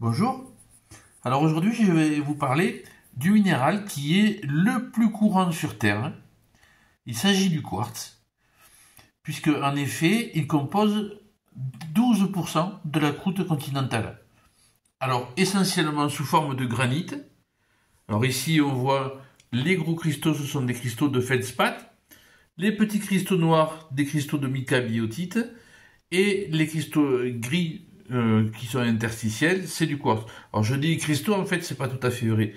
Bonjour, alors aujourd'hui je vais vous parler du minéral qui est le plus courant sur Terre. Il s'agit du quartz, puisque en effet il compose 12% de la croûte continentale. Alors essentiellement sous forme de granit. Alors ici on voit les gros cristaux, ce sont des cristaux de feldspath, les petits cristaux noirs, des cristaux de mica biotite, et les cristaux gris qui sont interstitiels, c'est du quartz. Alors je dis cristaux, en fait c'est pas tout à fait vrai,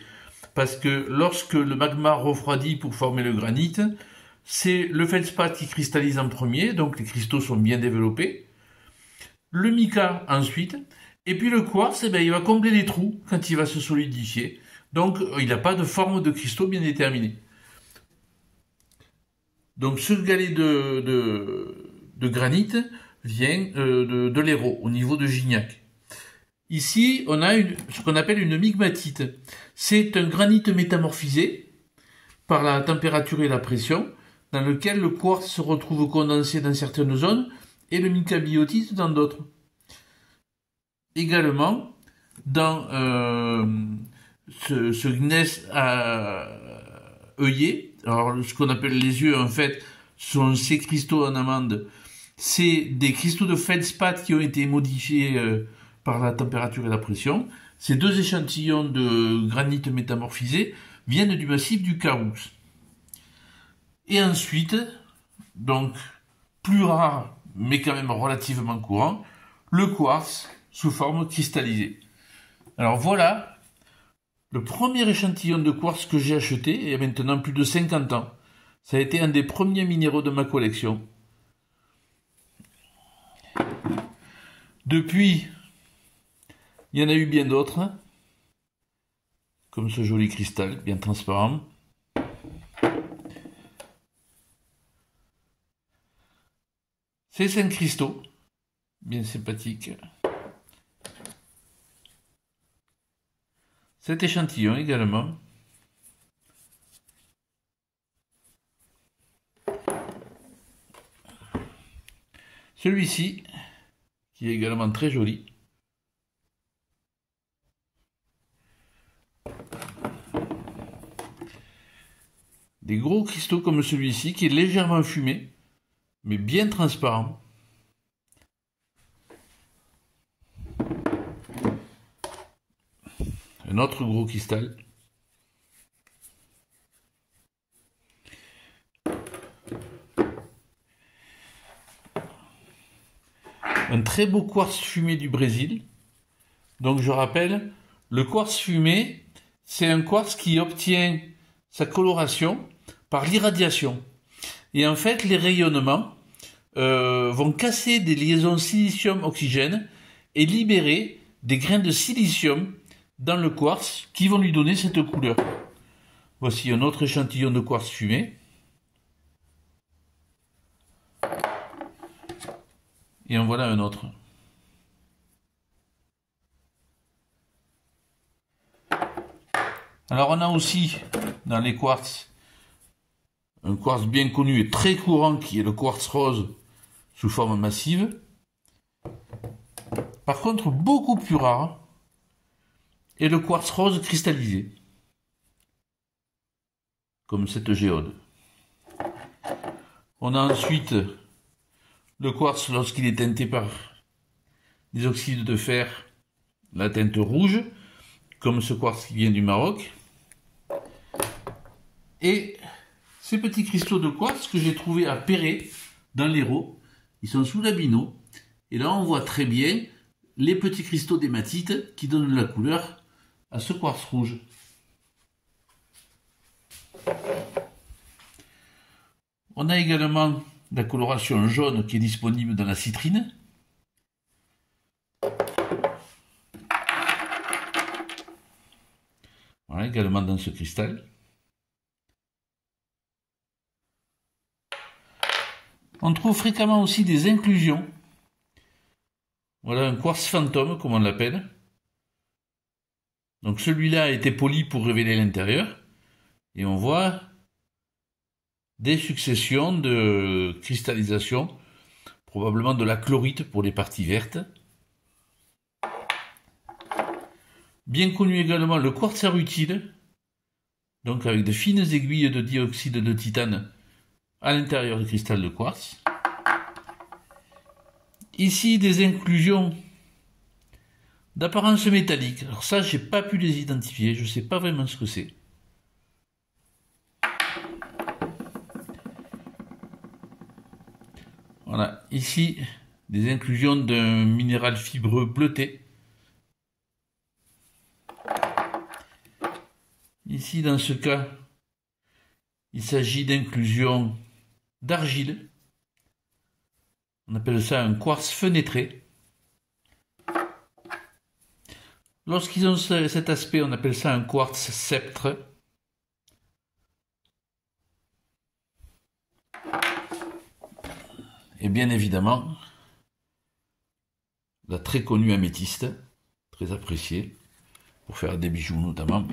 parce que lorsque le magma refroidit pour former le granit, c'est le feldspath qui cristallise en premier, donc les cristaux sont bien développés, le mica ensuite, et puis le quartz, il va combler les trous quand il va se solidifier, donc il n'a pas de forme de cristaux bien déterminée. Donc ce galet de granit vient de l'Hérault, au niveau de Gignac. Ici, on a ce qu'on appelle une migmatite. C'est un granit métamorphisé par la température et la pression, dans lequel le quartz se retrouve condensé dans certaines zones et le mica biotite dans d'autres. Également, dans ce gneiss œillet, alors ce qu'on appelle les yeux, en fait, sont ces cristaux en amande. C'est des cristaux de feldspath qui ont été modifiés par la température et la pression. Ces deux échantillons de granit métamorphisé viennent du massif du Carous. Et ensuite, donc plus rare, mais quand même relativement courant, le quartz sous forme cristallisée. Alors voilà le premier échantillon de quartz que j'ai acheté, il y a maintenant plus de 50 ans. Ça a été un des premiers minéraux de ma collection. Depuis, il y en a eu bien d'autres, comme ce joli cristal, bien transparent. Ces 5 cristaux, bien sympathiques. Cet échantillon également. Celui-ci, qui est également très joli. Des gros cristaux comme celui-ci, qui est légèrement fumé, mais bien transparent. Un autre gros cristal. Un très beau quartz fumé du Brésil. Donc je rappelle, le quartz fumé, c'est un quartz qui obtient sa coloration par l'irradiation. Et en fait, les rayonnements vont casser des liaisons silicium-oxygène et libérer des grains de silicium dans le quartz qui vont lui donner cette couleur. Voici un autre échantillon de quartz fumé. Et en voilà un autre. Alors on a aussi dans les quartz un quartz bien connu et très courant qui est le quartz rose sous forme massive. Par contre, beaucoup plus rare est le quartz rose cristallisé, comme cette géode. On a ensuite le quartz lorsqu'il est teinté par des oxydes de fer, la teinte rouge, comme ce quartz qui vient du Maroc. Et ces petits cristaux de quartz que j'ai trouvés à Perret, dans l'Hérault, ils sont sous l'abino. Et là, on voit très bien les petits cristaux d'hématite qui donnent la couleur à ce quartz rouge. On a également la coloration jaune qui est disponible dans la citrine. Voilà, également dans ce cristal. On trouve fréquemment aussi des inclusions. Voilà un quartz fantôme, comme on l'appelle. Donc celui-là a été poli pour révéler l'intérieur. Et on voit des successions de cristallisation, probablement de la chlorite pour les parties vertes. Bien connu également le quartz rutile, donc avec de fines aiguilles de dioxyde de titane à l'intérieur du cristal de quartz. Ici, des inclusions d'apparence métallique. Alors ça, j'ai pas pu les identifier, je sais pas vraiment ce que c'est. Voilà, ici, des inclusions d'un minéral fibreux bleuté. Ici, dans ce cas, il s'agit d'inclusions d'argile. On appelle ça un quartz fenêtré. Lorsqu'ils ont cet aspect, on appelle ça un quartz sceptre. Et bien évidemment, la très connue améthyste, très appréciée, pour faire des bijoux notamment.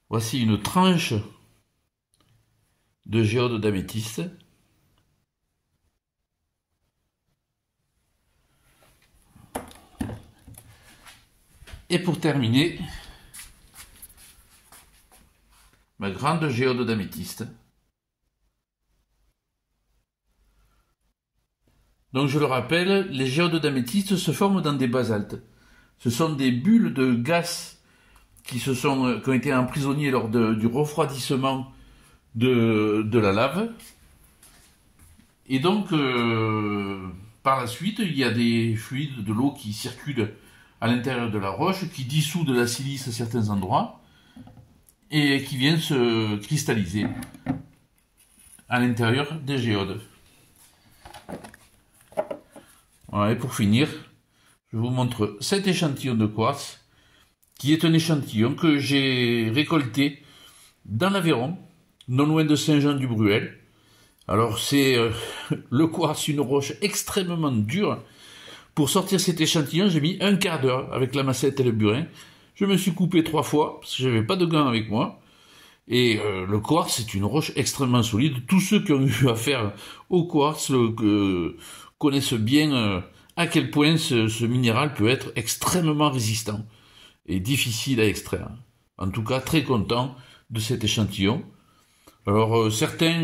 Voici une tranche de géode d'améthyste. Et pour terminer, ma grande géode d'améthyste. Donc je le rappelle, les géodes d'améthyste se forment dans des basaltes. Ce sont des bulles de gaz qui ont été emprisonnées lors du refroidissement de la lave. Et donc, par la suite, il y a des fluides de l'eau qui circulent à l'intérieur de la roche, qui dissout de la silice à certains endroits, et qui viennent se cristalliser à l'intérieur des géodes. Voilà, et pour finir, je vous montre cet échantillon de quartz, qui est un échantillon que j'ai récolté dans l'Aveyron, non loin de Saint-Jean-du-Bruel. Alors c'est le quartz, une roche extrêmement dure. Pour sortir cet échantillon, j'ai mis un quart d'heure avec la massette et le burin. Je me suis coupé 3 fois, parce que j'avais pas de gants avec moi. Et le quartz, c'est une roche extrêmement solide. Tous ceux qui ont eu affaire au quartz connaissent bien à quel point ce minéral peut être extrêmement résistant et difficile à extraire. En tout cas, très content de cet échantillon. Alors, certains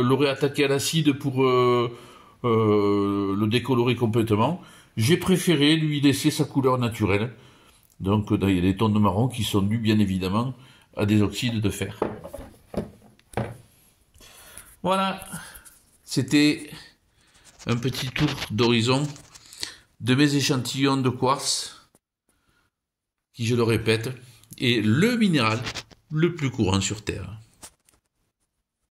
l'auraient attaqué à l'acide pour le décolorer complètement. J'ai préféré lui laisser sa couleur naturelle. Donc, il y a des tons de marron qui sont dus, bien évidemment, à des oxydes de fer. Voilà, c'était un petit tour d'horizon de mes échantillons de quartz, qui, je le répète, est le minéral le plus courant sur Terre.